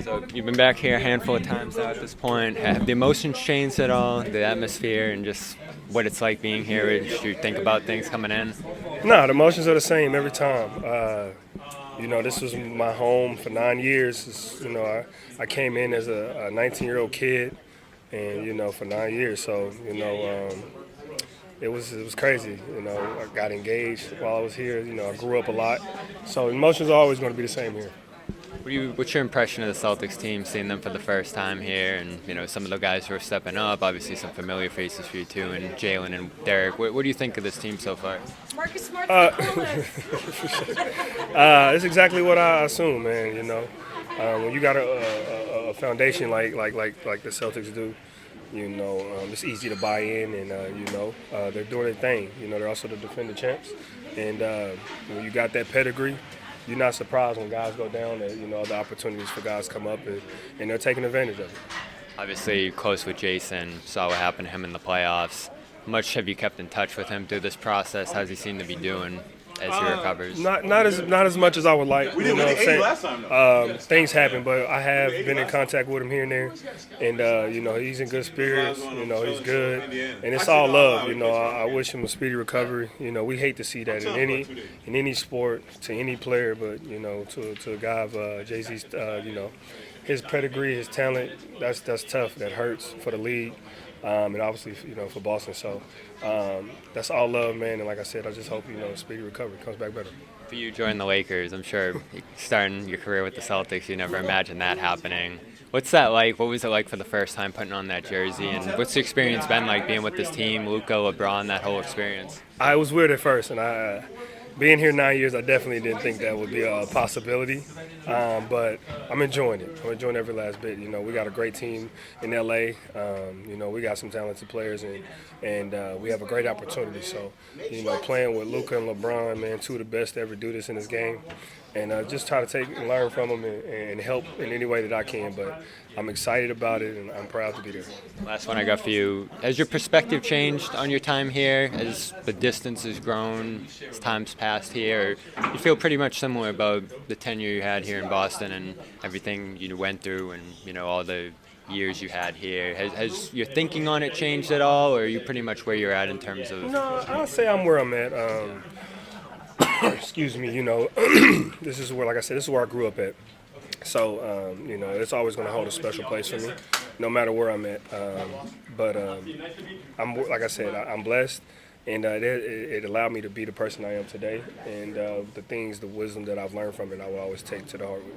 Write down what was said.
So you've been back here a handful of times now at this point. Have the emotions changed at all? The atmosphere and just what it's like being here as you think about things coming in? No, the emotions are the same every time. This was my home for 9 years. I came in as a 19-year-old kid, and for 9 years. So it was crazy. I got engaged while I was here. I grew up a lot. So emotions are always going to be the same here. What's your impression of the Celtics team, seeing them for the first time here, and some of the guys who are stepping up? Obviously, some familiar faces for you too, and Jalen and Derek. What do you think of this team so far? Marcus Smart. It's exactly what I assume, man. When you got a foundation like the Celtics do, it's easy to buy in, and they're doing their thing. They're also the defending champs, and when you got that pedigree, you're not surprised when guys go down that, other opportunities for guys come up, and they're taking advantage of it. Obviously, close with Jayson, saw what happened to him in the playoffs. Much have you kept in touch with him through this process? How's he seem to be doing as he recovers? Not as much as I would like. We didn't win the 80 last time, though. Things happen, but I have been in contact with him here and there, and he's in good spirits. He's good, and it's all love. I wish him a speedy recovery. We hate to see that in any sport to any player, but to a guy of Jay-Z's, his pedigree, his talent, that's tough. That hurts for the league. And obviously, for Boston. So that's all love, man. And like I said, I just hope, speedy recovery comes back better. For you joining the Lakers, I'm sure starting your career with the Celtics, you never imagined that happening. What's that like? What was it like for the first time putting on that jersey? And what's the experience been like being with this team, Luka, LeBron, that whole experience? I was weird at first, and being here 9 years, I definitely didn't think that would be a possibility. But I'm enjoying it. I'm enjoying every last bit. We got a great team in LA. We got some talented players, and we have a great opportunity. So, playing with Luka and LeBron, man, two of the best to ever do this in this game. And just try to take and learn from them and help in any way that I can. But I'm excited about it, and I'm proud to be there. Last one I got for you. Has your perspective changed on your time here as the distance has grown, as time's passed here? Or you feel pretty much similar about the tenure you had here in Boston and everything you went through and, all the years you had here? Has your thinking on it changed at all, or are you pretty much where you're at in terms of? No, I'll say I'm where I'm at. Excuse me, this is where, like I said, this is where I grew up at. So, it's always going to hold a special place for me, no matter where I'm at. I'm like I said, I'm blessed, and it allowed me to be the person I am today. And the wisdom that I've learned from it, I will always take to the heart with.